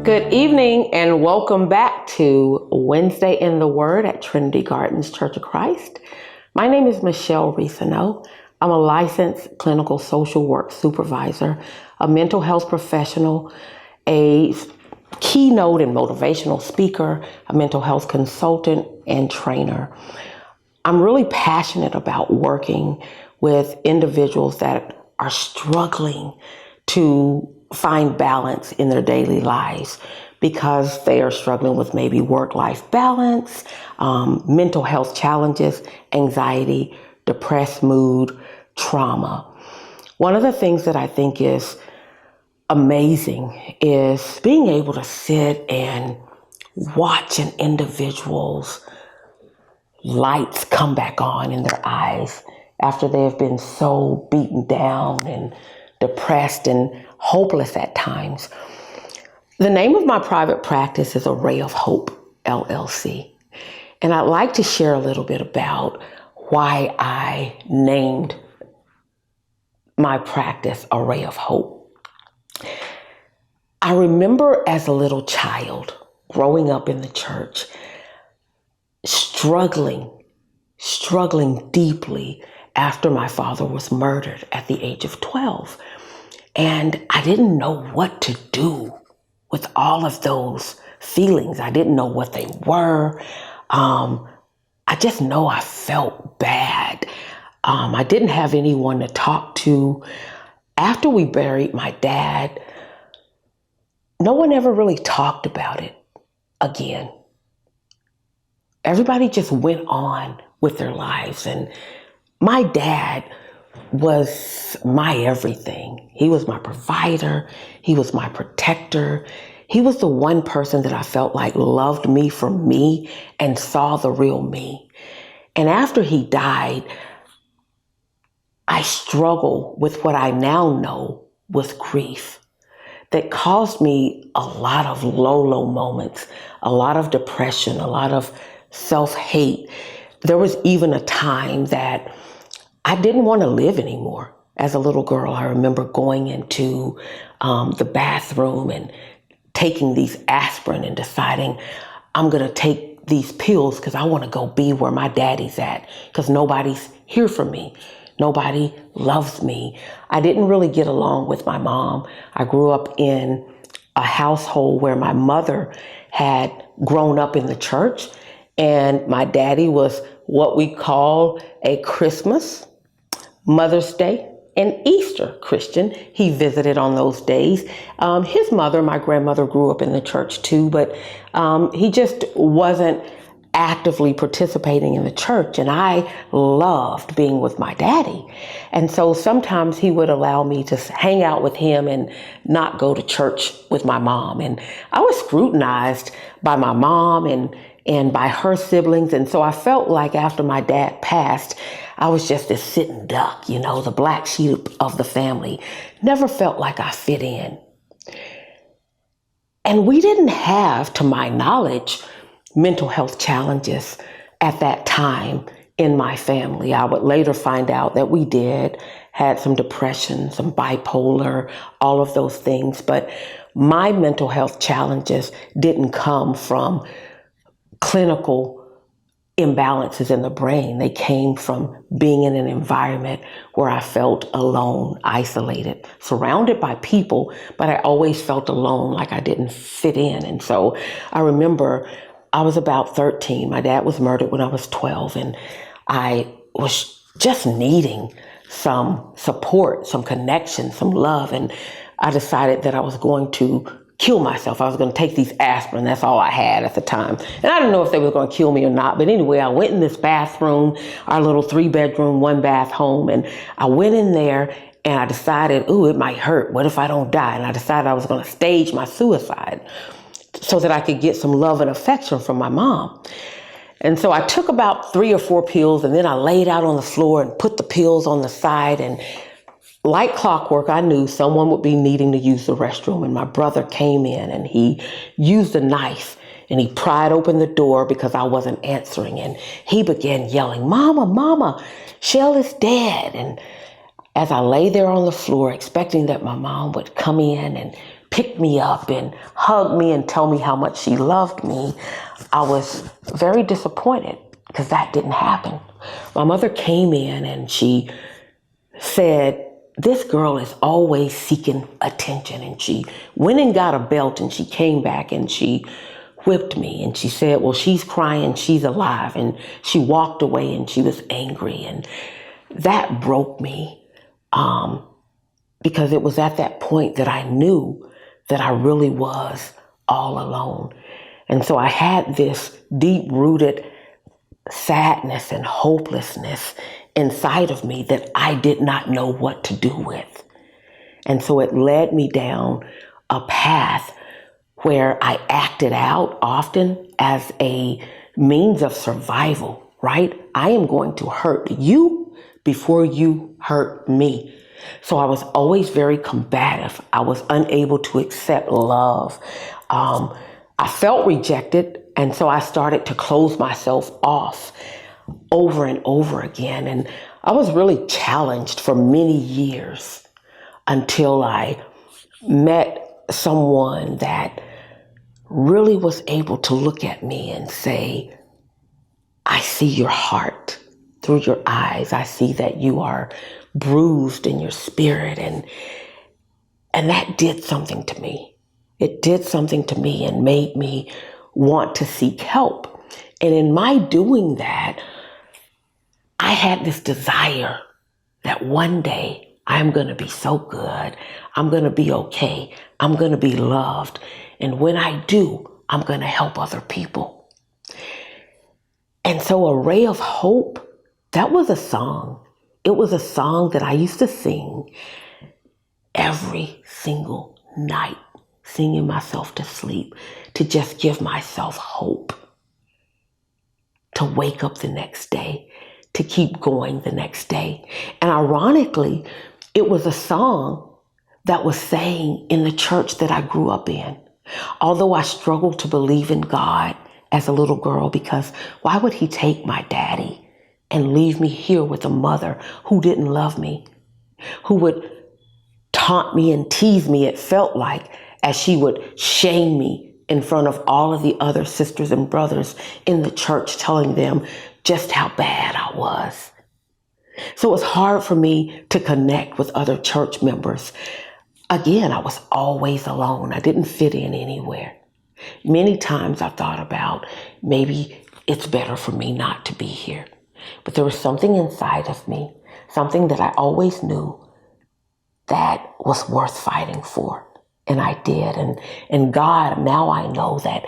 Good evening and welcome back to Wednesday in the Word at Trinity Gardens Church of Christ. My name is Michelle Risano. I'm a licensed clinical social work supervisor, a mental health professional, a keynote and motivational speaker, a mental health consultant, and trainer. I'm really passionate about working with individuals that are struggling to find balance in their daily lives because they are struggling with maybe work-life balance, mental health challenges, anxiety, depressed mood, trauma. One of the things that I think is amazing is being able to sit and watch an individual's lights come back on in their eyes after they have been so beaten down and depressed and hopeless at times. The name of my private practice is Array of Hope, LLC. And I'd like to share a little bit about why I named my practice Array of Hope. I remember as a little child growing up in the church, struggling deeply after my father was murdered at the age of 12. And I didn't know what to do with all of those feelings. I didn't know what they were. I just know I felt bad. I didn't have anyone to talk to. After we buried my dad, no one ever really talked about it again. Everybody just went on with their lives. And my dad was my everything. He was my provider. He was my protector. He was the one person that I felt like loved me for me and saw the real me. And after he died, I struggle with what I now know was grief that caused me a lot of low moments, a lot of depression, a lot of self-hate. There was even a time that I didn't want to live anymore. As a little girl, I remember going into the bathroom and taking these aspirin and deciding I'm going to take these pills because I want to go be where my daddy's at because nobody's here for me. Nobody loves me. I didn't really get along with my mom. I grew up in a household where my mother had grown up in the church and my daddy was what we call a Christmas, Mother's Day, and Easter Christian. He visited on those days. His mother, my grandmother, grew up in the church too, but he just wasn't actively participating in the church. And I loved being with my daddy. And so sometimes he would allow me to hang out with him and not go to church with my mom. And I was scrutinized by my mom and by her siblings. And so I felt like after my dad passed, I was just this sitting duck, the black sheep of the family. Never felt like I fit in. And we didn't have, to my knowledge, mental health challenges at that time in my family. I would later find out that we had some depression, some bipolar, all of those things. But my mental health challenges didn't come from clinical imbalances in the brain. They came from being in an environment where I felt alone, isolated, surrounded by people, but I always felt alone, like I didn't fit in. And so I remember I was about 13. My dad was murdered when I was 12, and I was just needing some support, some connection, some love. And I decided that I was going to kill myself. I was going to take these aspirin. That's all I had at the time. And I didn't know if they were going to kill me or not. But anyway, I went in this bathroom, our little 3-bedroom, 1-bath home. And I went in there and I decided, it might hurt. What if I don't die? And I decided I was going to stage my suicide so that I could get some love and affection from my mom. And so I took about 3 or 4 pills and then I laid out on the floor and put the pills on the side. And like clockwork, I knew someone would be needing to use the restroom, and my brother came in and he used a knife and he pried open the door because I wasn't answering, and he began yelling, Mama, Shell is dead. And as I lay there on the floor expecting that my mom would come in and pick pick me up and hug me and tell me how much she loved me, I was very disappointed because that didn't happen. My mother came in and she said, this girl is always seeking attention. And she went and got a belt and she came back and she whipped me. And she said, well, she's crying, she's alive. And she walked away and she was angry. And that broke me because it was at that point that I knew that I really was all alone. And so I had this deep-rooted sadness and hopelessness inside of me that I did not know what to do with. And so it led me down a path where I acted out often as a means of survival, right? I am going to hurt you before you hurt me. So I was always very combative. I was unable to accept love. I felt rejected, and so I started to close myself off over and over again. And I was really challenged for many years until I met someone that really was able to look at me and say, I see your heart through your eyes. I see that you are bruised in your spirit. And that did something to me. It did something to me and made me want to seek help. And in my doing that, I had this desire that one day I'm going to be so good. I'm going to be okay. I'm going to be loved. And when I do, I'm going to help other people. And so A Ray of Hope, that was a song. It was a song that I used to sing every single night, singing myself to sleep, to just give myself hope, to wake up the next day, to keep going the next day. And ironically, it was a song that was sang in the church that I grew up in. Although I struggled to believe in God as a little girl, because why would he take my daddy and leave me here with a mother who didn't love me, who would taunt me and tease me, it felt like, as she would shame me in front of all of the other sisters and brothers in the church, telling them just how bad I was. So it was hard for me to connect with other church members. Again, I was always alone. I didn't fit in anywhere. Many times I thought about maybe it's better for me not to be here. But there was something inside of me, something that I always knew that was worth fighting for. And I did. And God, now I know that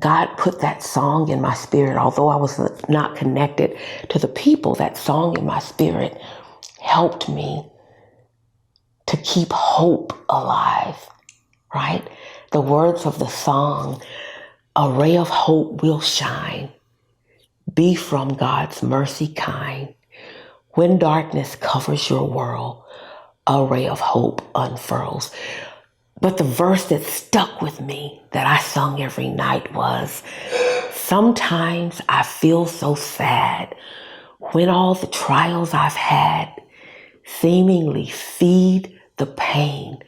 God put that song in my spirit. Although I was not connected to the people, that song in my spirit helped me to keep hope alive, right? The words of the song, a ray of hope will shine, be from God's mercy kind. When darkness covers your world, a ray of hope unfurls. But the verse that stuck with me that I sung every night was, sometimes I feel so sad when all the trials I've had seemingly feed the pain,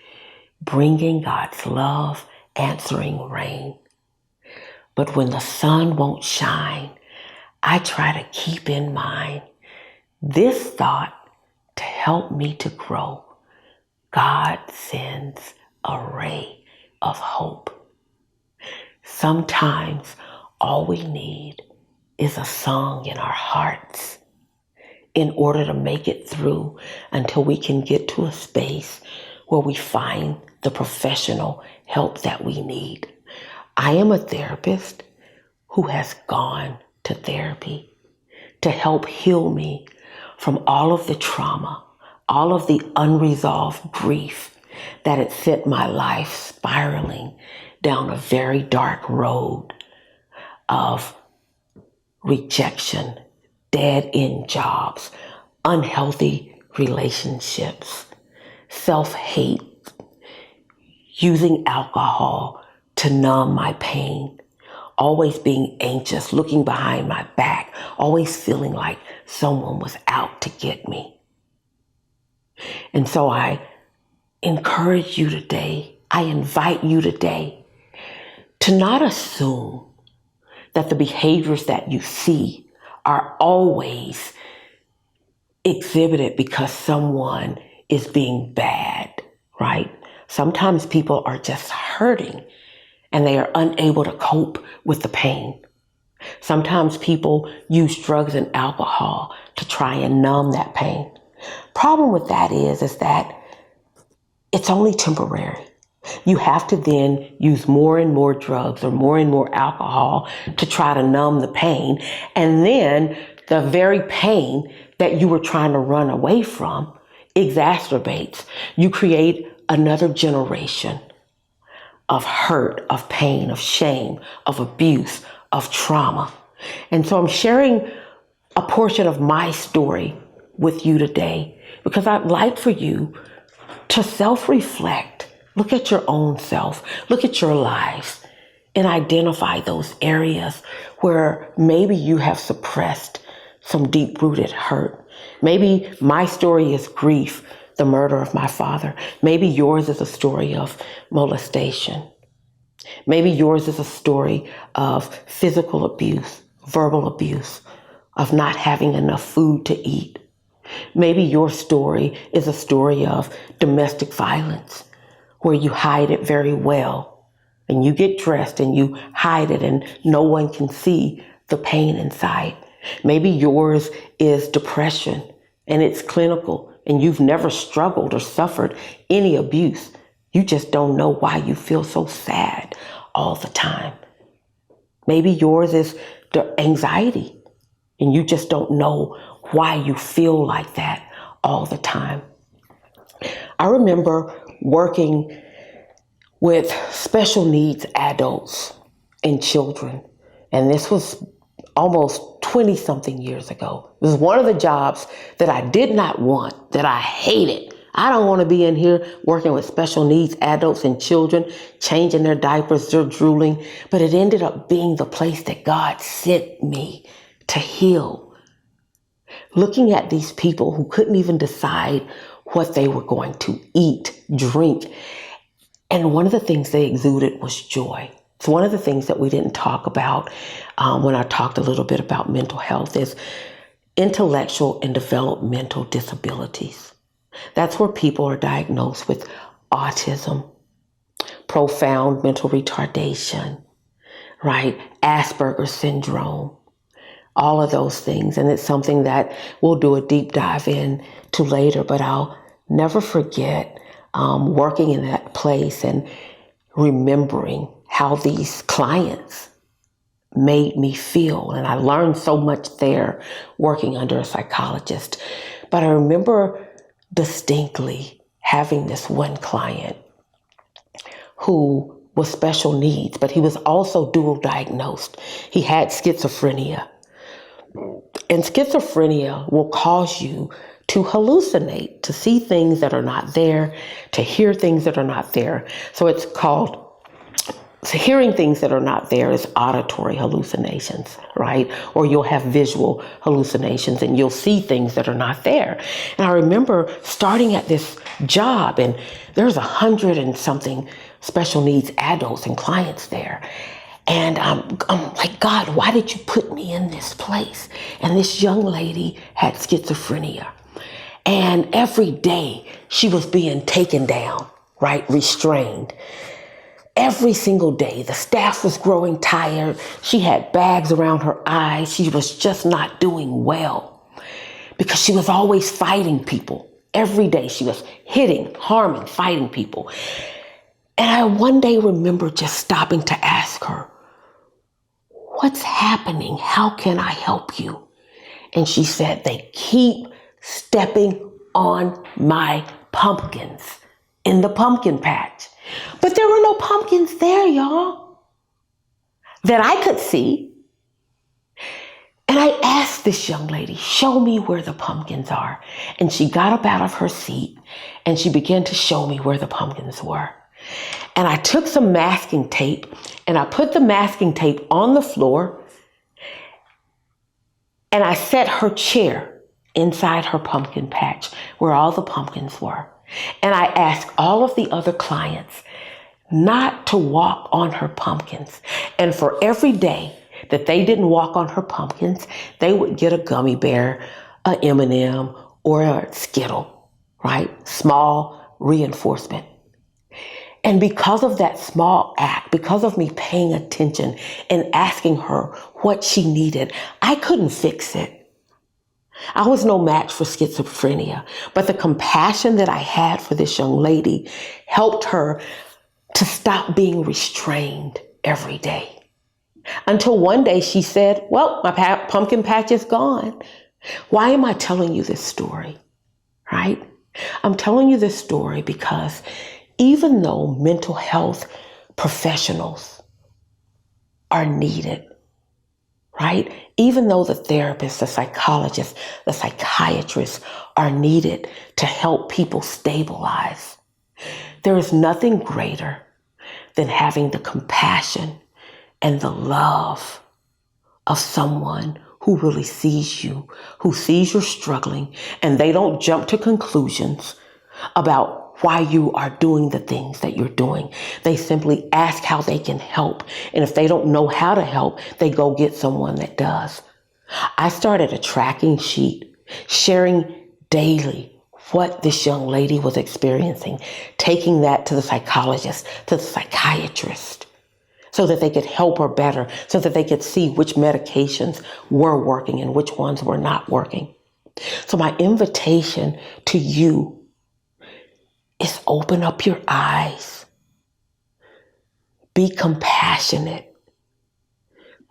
bringing God's love, answering rain. But when the sun won't shine, I try to keep in mind this thought to help me to grow. God sends a ray of hope. Sometimes all we need is a song in our hearts in order to make it through until we can get to a space where we find the professional help that we need. I am a therapist who has gone to therapy to help heal me from all of the trauma, all of the unresolved grief that had sent my life spiraling down a very dark road of rejection, dead-end jobs, unhealthy relationships, self-hate, using alcohol to numb my pain, always being anxious, looking behind my back, always feeling like someone was out to get me. And so I encourage you today, I invite you today to not assume that the behaviors that you see are always exhibited because someone is being bad, right? Sometimes people are just hurting and they are unable to cope with the pain. Sometimes people use drugs and alcohol to try and numb that pain. Problem with that is that it's only temporary. You have to then use more and more drugs or more and more alcohol to try to numb the pain. And then the very pain that you were trying to run away from exacerbates. You create another generation of hurt, of pain, of shame, of abuse, of trauma. And so I'm sharing a portion of my story with you today because I'd like for you to self-reflect, look at your own self, look at your lives, and identify those areas where maybe you have suppressed some deep-rooted hurt. Maybe my story is grief, the murder of my father. Maybe yours is a story of molestation. Maybe yours is a story of physical abuse, verbal abuse, of not having enough food to eat. Maybe your story is a story of domestic violence, where you hide it very well, and you get dressed and you hide it and no one can see the pain inside. Maybe yours is depression and it's clinical and you've never struggled or suffered any abuse. You just don't know why you feel so sad all the time. Maybe yours is the anxiety and you just don't know why you feel like that all the time. I remember working with special needs adults and children, and this was almost 20 something years ago. It was one of the jobs that I did not want, that I hated. I don't want to be in here working with special needs adults and children, changing their diapers, they're drooling, but it ended up being the place that God sent me to heal. Looking at these people who couldn't even decide what they were going to eat, drink. And one of the things they exuded was joy. It's one of the things that we didn't talk about when I talked a little bit about mental health is intellectual and developmental disabilities. That's where people are diagnosed with autism, profound mental retardation, right? Asperger's syndrome. All of those things. And it's something that we'll do a deep dive into later, but I'll never forget working in that place and remembering how these clients made me feel. And I learned so much there working under a psychologist. But I remember distinctly having this one client who was special needs, but he was also dual diagnosed. He had schizophrenia. And schizophrenia will cause you to hallucinate, to see things that are not there, to hear things that are not there. So it's called, so hearing things that are not there is auditory hallucinations, right? Or you'll have visual hallucinations and you'll see things that are not there. And I remember starting at this job and there's 100 and something special needs adults and clients there. And I'm like, God, why did you put me in this place? And this young lady had schizophrenia. And every day she was being taken down, right? Restrained. Every single day, the staff was growing tired. She had bags around her eyes. She was just not doing well because she was always fighting people. Every day she was hitting, harming, fighting people. And I one day remember just stopping to ask her, what's happening? How can I help you? And she said, they keep stepping on my pumpkins in the pumpkin patch. But there were no pumpkins there, y'all, that I could see. And I asked this young lady, show me where the pumpkins are. And she got up out of her seat and she began to show me where the pumpkins were. And I took some masking tape and I put the masking tape on the floor and I set her chair inside her pumpkin patch where all the pumpkins were. And I asked all of the other clients, not to walk on her pumpkins. And for every day that they didn't walk on her pumpkins, they would get a gummy bear, a M&M, or a Skittle, right? Small reinforcement. And because of that small act, because of me paying attention and asking her what she needed, I couldn't fix it. I was no match for schizophrenia, but the compassion that I had for this young lady helped her to stop being restrained every day. Until one day she said, well, my pumpkin patch is gone. Why am I telling you this story, right? I'm telling you this story because even though mental health professionals are needed, right? Even though the therapists, the psychologists, the psychiatrists are needed to help people stabilize, there is nothing greater than having the compassion and the love of someone who really sees you, who sees you're struggling, and they don't jump to conclusions about why you are doing the things that you're doing. They simply ask how they can help. And if they don't know how to help, they go get someone that does. I started a tracking sheet, sharing daily what this young lady was experiencing, taking that to the psychologist, to the psychiatrist, so that they could help her better, so that they could see which medications were working and which ones were not working. So my invitation to you is open up your eyes. Be compassionate.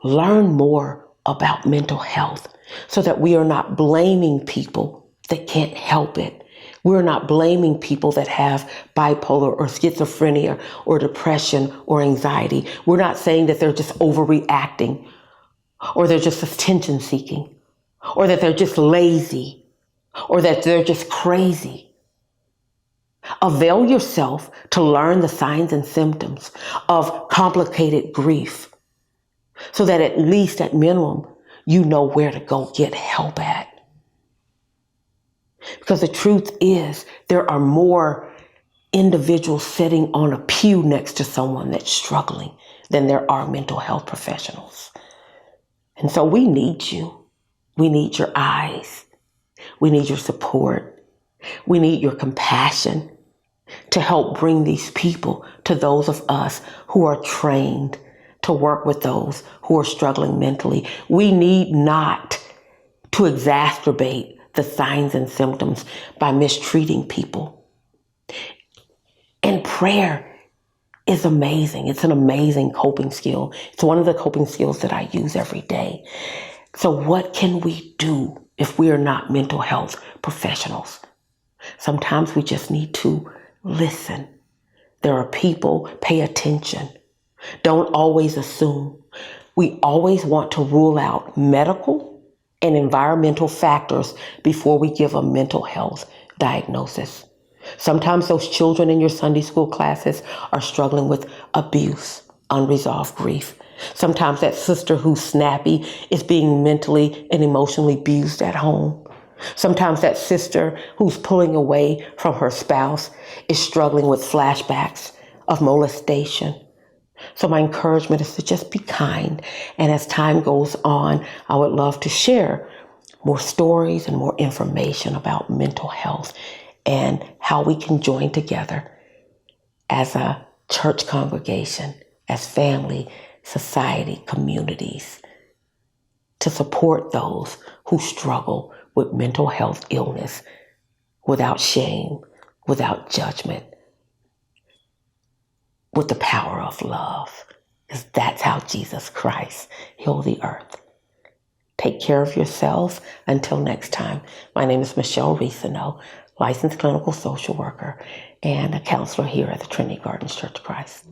Learn more about mental health so that we are not blaming people that can't help it. We're not blaming people that have bipolar or schizophrenia or depression or anxiety. We're not saying that they're just overreacting or they're just attention seeking or that they're just lazy or that they're just crazy. Avail yourself to learn the signs and symptoms of complicated grief so that at least at minimum, you know where to go get help at. Because the truth is, there are more individuals sitting on a pew next to someone that's struggling than there are mental health professionals. And so we need you. We need your eyes. We need your support. We need your compassion to help bring these people to those of us who are trained to work with those who are struggling mentally. We need not to exacerbate the signs and symptoms by mistreating people. And prayer is amazing. It's an amazing coping skill. It's one of the coping skills that I use every day. So what can we do if we are not mental health professionals? Sometimes we just need to listen. There are people, pay attention. Don't always assume. We always want to rule out medical and environmental factors before we give a mental health diagnosis. Sometimes those children in your Sunday school classes are struggling with abuse, unresolved grief. Sometimes that sister who's snappy is being mentally and emotionally abused at home. Sometimes that sister who's pulling away from her spouse is struggling with flashbacks of molestation. So my encouragement is to just be kind. And as time goes on, I would love to share more stories and more information about mental health and how we can join together as a church congregation, as family, society, communities, to support those who struggle with mental health illness without shame, without judgment, with the power of love. Because that's how Jesus Christ healed the earth. Take care of yourselves. Until next time, my name is Michelle Risano, licensed clinical social worker and a counselor here at the Trinity Gardens Church of Christ.